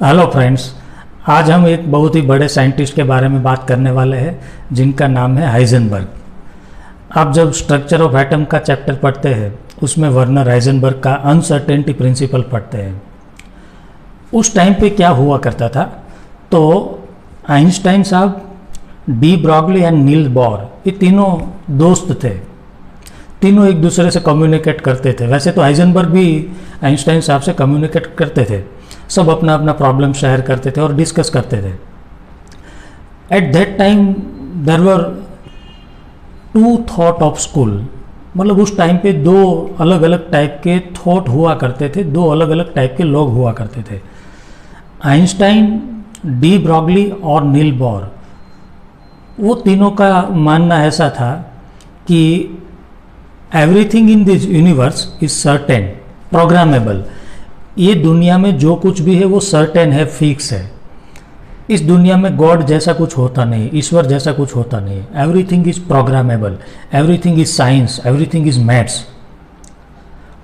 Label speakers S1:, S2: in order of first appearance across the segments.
S1: Hello friends, आज हम एक बहुत ही बड़े साइंटिस्ट के बारे में बात करने वाले हैं जिनका नाम है हाइजेनबर्ग। आप जब स्ट्रक्चर ऑफ एटम का चैप्टर पढ़ते हैं उसमें वर्नर हाइजेनबर्ग का अनसर्टेनिटी प्रिंसिपल पढ़ते हैं। उस टाइम पे क्या हुआ करता था, तो आइंस्टाइन साहब, de Broglie and Niels Bohr, ये तीनों दोस्त थे। तीनों एक दूसरे से कम्युनिकेट करते थे। वैसे तो हाइजेनबर्ग भी आइंस्टाइन साहब से कम्युनिकेट करते थे, सब अपना अपना प्रॉब्लम शेयर करते थे और डिस्कस करते थे। At that time there were two thought of school, मतलब उस टाइम पे दो अलग अलग टाइप के थॉट हुआ करते थे, दो अलग अलग टाइप के लोग हुआ करते थे। आइंस्टाइन, डी ब्रॉगली और नील बोर, वो तीनों का मानना ऐसा था कि everything in this universe is certain, programmable. ये दुनिया में जो कुछ भी है वो सर्टेन है, फिक्स है। इस दुनिया में गॉड जैसा कुछ होता नहीं, ईश्वर जैसा कुछ होता नहीं। Everything is programmable, everything is science, everything is maths.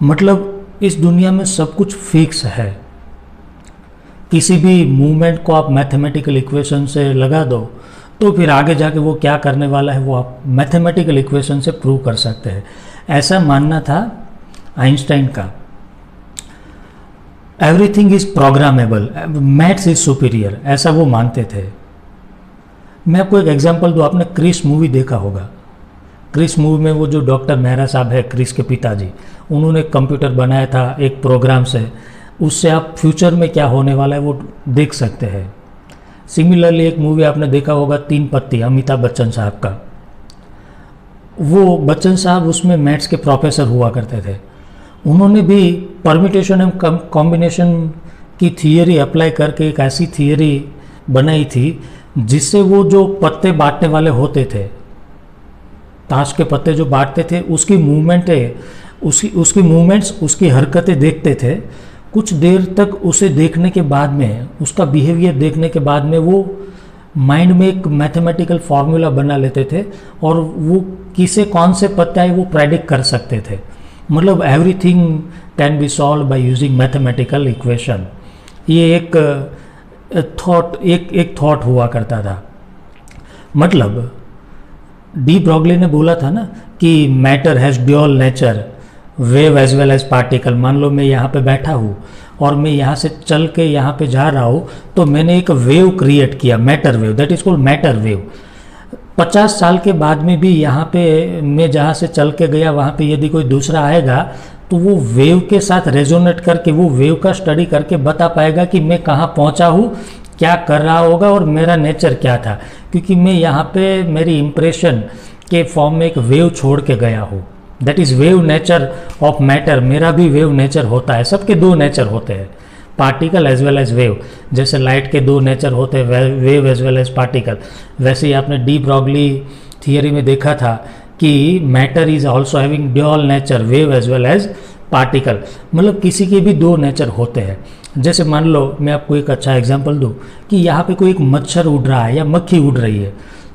S1: मतलब इस दुनिया में सब कुछ फिक्स है। किसी भी मूवमेंट को आप मैथमेटिकल इक्वेशन से लगा दो तो फिर आगे जाके वो क्या करने वाला है वो आप मैथमेटिकल इक्वेशन से प्रूव कर सकते हैं। ऐसा मानना था आइंस्टाइन का। Everything is programmable, maths is superior, ऐसा वो मानते थे। मैं आपको एक एग्जांपल दूँ, आपने क्रिस मूवी देखा होगा। क्रिस मूवी में वो जो डॉक्टर मेहरा साहब है, क्रिस के पिताजी, उन्होंने एक कंप्यूटर बनाया था एक प्रोग्राम से। उससे आप फ्यूचर में क्या होने वाला है वो देख सकते हैं। सिमिलरली एक मूवी आपने देखा होगा, तीन पत्ती, अमिताभ बच्चन साहब का। वो बच्चन साहब उसमें मैथ्स के प्रोफेसर हुआ करते थे। उन्होंने भी परम्यूटेशन एंड कॉम्बिनेशन की थियरी अप्लाई करके एक ऐसी थियरी बनाई थी जिससे वो जो पत्ते बांटने वाले होते थे, ताश के पत्ते जो बांटते थे, उसकी मूवमेंट्स, उसकी हरकतें देखते थे। कुछ देर तक उसे देखने के बाद में, उसका बिहेवियर देखने के बाद में वो माइंड में एक मैथमेटिकल फार्मूला बना लेते थे और वो किसे कौन से पत्ते आए वो प्रेडिक्ट कर सकते थे। मतलब everything can be solve by using mathematical equation. ये एक थॉट हुआ करता था। मतलब डी ब्रॉगली ने बोला था ना कि matter has dual nature, wave as well as particle. मान लो मैं यहाँ पे बैठा हूँ और मैं यहाँ से चल के यहाँ पे जा रहा हूँ, तो मैंने एक वेव क्रिएट किया, matter wave, that is called matter wave. 50 साल के बाद में भी यहाँ पे मैं जहाँ से चल के गया वहाँ पे यदि कोई दूसरा आएगा तो वो वेव के साथ रेजोनेट करके, वो वेव का स्टडी करके बता पाएगा कि मैं कहाँ पहुँचा हूँ, क्या कर रहा होगा और मेरा नेचर क्या था, क्योंकि मैं यहाँ पे मेरी इम्प्रेशन के फॉर्म में एक वेव छोड़ के गया हूँ। That is wave nature of matter. मेरा भी वेव नेचर होता है, सबके दो नेचर होते हैं, particle as well as wave. जैसे लाइट के दो नेचर होते हैं, wave as well as particle. वैसे ही आपने डी ब्रॉगली थियरी में देखा था कि matter is also having dual nature, wave as well as particle. मतलब किसी के भी दो नेचर होते हैं। जैसे मान लो मैं आपको एक अच्छा एग्जाम्पल दूँ कि यहाँ पे कोई एक मच्छर उड़ रहा है या मक्खी उड़ रही है,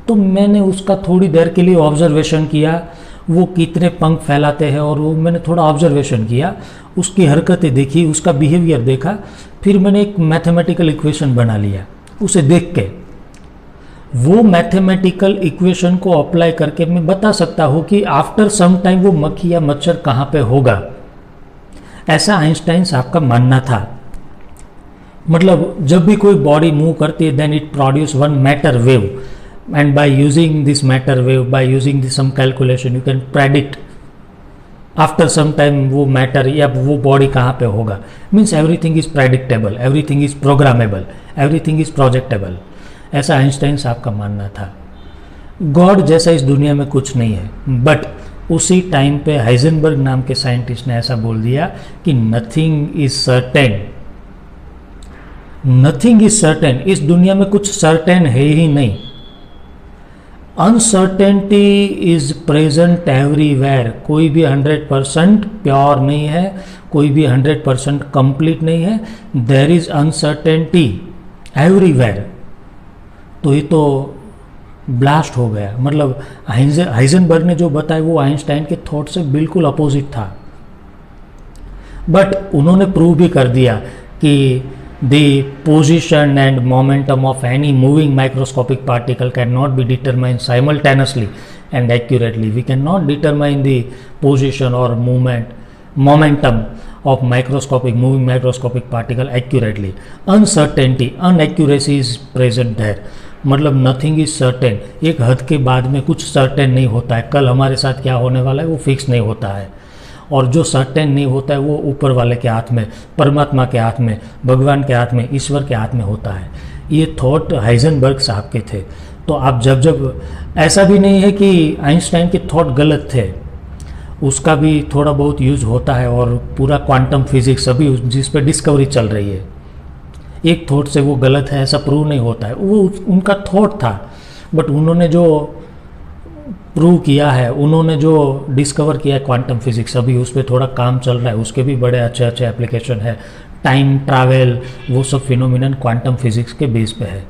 S1: तो मैंने उसका थोड़ी देर के लिए ऑब्जर्वेशन किया, वो कितने पंख फैलाते हैं, और वो मैंने थोड़ा ऑब्जर्वेशन किया, उसकी हरकतें देखी, उसका बिहेवियर देखा, फिर मैंने एक मैथमेटिकल इक्वेशन बना लिया उसे देख के। वो मैथमेटिकल इक्वेशन को अप्लाई करके मैं बता सकता हूँ कि आफ्टर सम टाइम वो मक्खी या मच्छर कहाँ पे होगा। ऐसा आइंस्टाइन साहब का मानना था। मतलब जब भी कोई बॉडी मूव करती है then it produce one matter wave, and by using this matter wave, by using this some calculation, you can predict after some time वो matter या वो body कहाँ पे होगा। Means everything is predictable, everything is programmable, everything is projectable। ऐसा Einstein साहब का मानना था। गॉड जैसा इस दुनिया में कुछ नहीं है। बट उसी टाइम पे हाइजेनबर्ग नाम के साइंटिस्ट ने ऐसा बोल दिया कि nothing is certain, nothing is certain. इस दुनिया में कुछ सर्टेन है ही नहीं। Uncertainty is present everywhere. कोई भी 100% प्योर नहीं है, कोई भी 100% कंप्लीट नहीं है। There is uncertainty everywhere. तो ये तो ब्लास्ट हो गया। मतलब हाइजेनबर्ग ने जो बताया वो आइंस्टाइन के थॉट से बिल्कुल अपोजिट था। बट उन्होंने प्रूव भी कर दिया कि The position and momentum of any moving microscopic particle cannot be determined simultaneously and accurately. We cannot determine the position or momentum of moving microscopic particle accurately. Uncertainty, inaccuracy is present there. मतलब nothing is certain, एक हद के बाद में कुछ certain नहीं होता है, कल हमारे साथ क्या होने वाला है वो फिक्स नहीं होता है, और जो सर्टेन नहीं होता है वो ऊपर वाले के हाथ में, परमात्मा के हाथ में, भगवान के हाथ में, ईश्वर के हाथ में होता है। ये थॉट हाइजेनबर्ग साहब के थे। तो आप जब ऐसा भी नहीं है कि आइंस्टाइन के थॉट गलत थे, उसका भी थोड़ा बहुत यूज होता है, और पूरा क्वांटम फिजिक्स अभी जिस पे डिस्कवरी चल रही है, एक थॉट से वो गलत है ऐसा प्रूव नहीं होता है। वो उनका थॉट था, बट उन्होंने जो प्रूव किया है, उन्होंने जो डिस्कवर किया है क्वांटम फिजिक्स, अभी उस पर थोड़ा काम चल रहा है, उसके भी बड़े अच्छे अच्छे एप्लीकेशन है, टाइम ट्रैवल, वो सब फिनोमिनन क्वांटम फिजिक्स के बेस पे है।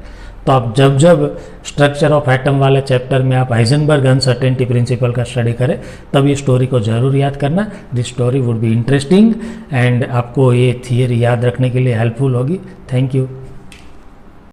S1: तो आप जब स्ट्रक्चर ऑफ एटम वाले चैप्टर में आप हाइजेनबर्ग अनसर्टेनिटी प्रिंसिपल का स्टडी करें, तब ये स्टोरी को ज़रूर याद करना। This story would be interesting and आपको ये थियरी याद रखने के लिए हेल्पफुल होगी। Thank you.